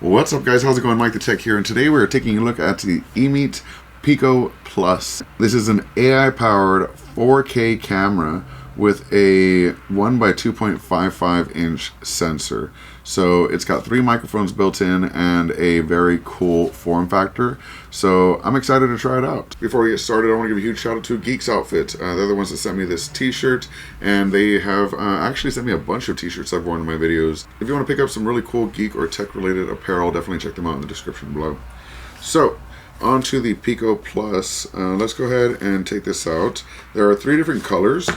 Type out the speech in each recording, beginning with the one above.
What's up, guys? How's it going? MikeTheTech here, and today we're taking a look at the EMEET Piko Plus. This is an AI-powered 4K camera with a 1 by 2.55 inch sensor. So it's got 3 microphones built in and a very cool form factor. So I'm excited to try it out. Before we get started, I want to give a huge shout out to Geeks Outfit. They're the ones that sent me this t-shirt, and they have actually sent me a bunch of t-shirts I've worn in my videos. If you want to pick up some really cool geek or tech related apparel, definitely check them out in the description below. So onto the Piko Plus. Let's go ahead and take this out. There are 3 different colors.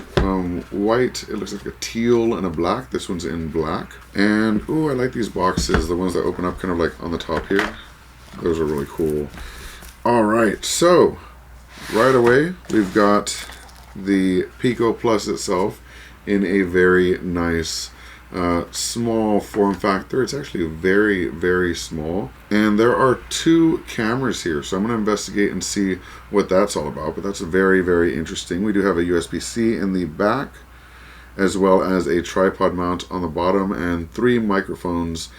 White, it looks like a teal, and a black. This one's in black. And ooh, I like these boxes, the ones that open up kind of like on the top here. Those are really cool. Alright, so right away we've got the Piko Plus itself in a very nice small form factor. It's actually very, very small, and there are 2 cameras here, so I'm going to investigate and see what that's all about. But that's very, very interesting. We do have a USB-C in the back, as well as a tripod mount on the bottom, and 3 microphones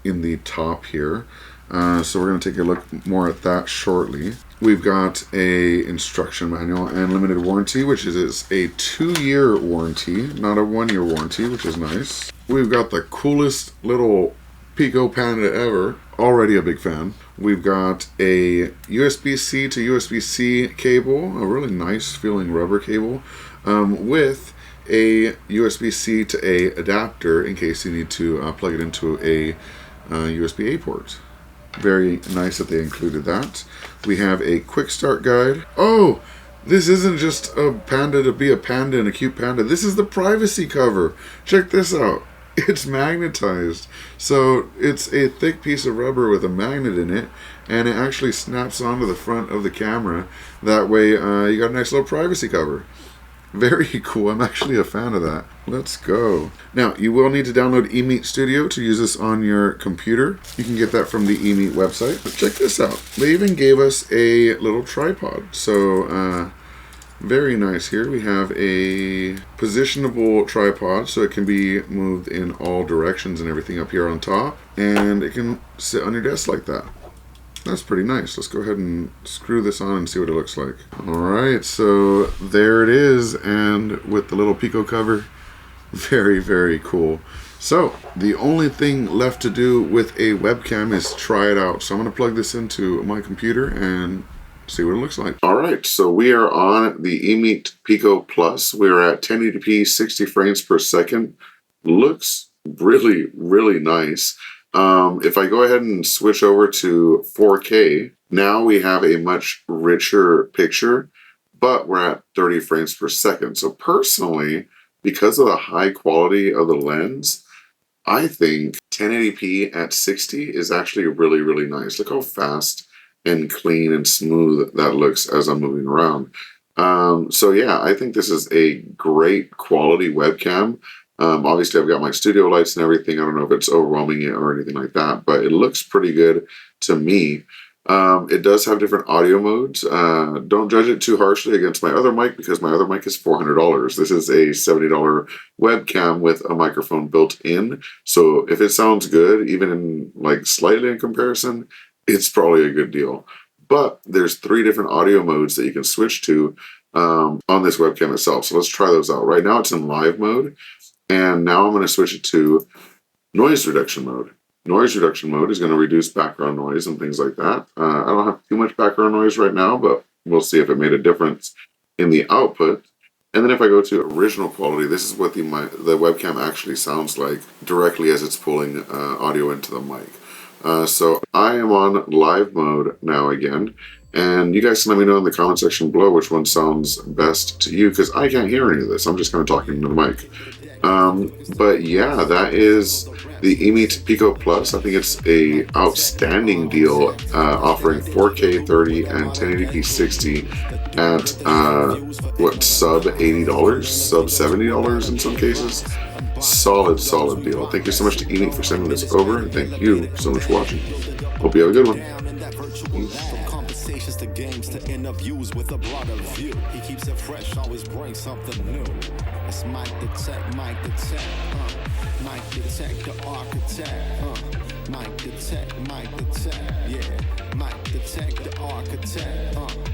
in the top here. So we're going to take a look more at that shortly. We've got a instruction manual and limited warranty, which is a 2-year warranty, not a 1-year warranty, which is nice. We've got the coolest little Pico Panda ever. Already a big fan. We've got a USB-C to USB-C cable, a really nice feeling rubber cable, with a USB-C to A adapter in case you need to plug it into a USB-A port. Very nice that they included that. We have a quick start guide. Oh, this isn't just a panda to be a panda and a cute panda. This is the privacy cover. Check this out. It's magnetized. So it's a thick piece of rubber with a magnet in it, and it actually snaps onto the front of the camera. That way you got a nice little privacy cover. Very cool. I'm actually a fan of that. Let's go. Now, you will need to download EMEET Studio to use this on your computer. You can get that from the EMEET website. But check this out. They even gave us a little tripod. So, very nice here. We have a positionable tripod, so it can be moved in all directions and everything up here on top. And it can sit on your desk like that. That's pretty nice. Let's go ahead and screw this on and see what it looks like. Alright, so there it is, and with the little Pico cover. Very, very cool. So, the only thing left to do with a webcam is try it out. So I'm going to plug this into my computer and see what it looks like. Alright, so we are on the EMEET Piko Plus. We're at 1080p 60 frames per second. Looks really, really nice. If I go ahead and switch over to 4K, now we have a much richer picture, but we're at 30 frames per second. So personally, because of the high quality of the lens, I think 1080p at 60 is actually really, really nice. Look how fast and clean and smooth that looks as I'm moving around. So yeah, I think this is a great quality webcam. Obviously, I've got my studio lights and everything. I don't know if it's overwhelming it or anything like that, but it looks pretty good to me. It does have different audio modes. Don't judge it too harshly against my other mic, because my other mic is $400. This is a $70 webcam with a microphone built in. So if it sounds good, even in like slightly in comparison, it's probably a good deal. But there's 3 different audio modes that you can switch to on this webcam itself. So let's try those out. Right now it's in live mode. And now I'm going to switch it to noise reduction mode. Noise reduction mode is going to reduce background noise and things like that. I don't have too much background noise right now, but we'll see if it made a difference in the output. And then if I go to original quality, this is what the webcam actually sounds like directly as it's pulling audio into the mic. So I am on live mode now again. And you guys can let me know in the comment section below which one sounds best to you, because I can't hear any of this. I'm just kind of talking into the mic. But yeah, that is the EMEET Piko Plus. I think it's a outstanding deal, offering 4K 30 and 1080p 60 at what, sub $80, sub $70 in some cases. Solid deal. Thank you so much to EMEET for sending this over, and thank you so much for watching. Hope you have a good one. Conversations to games to interviews with a broader view. He keeps it fresh, always brings something new. It's MikeTheTech, MikeTheTech, MikeTheTech, the architect. MikeTheTech, yeah. MikeTheTech, the architect.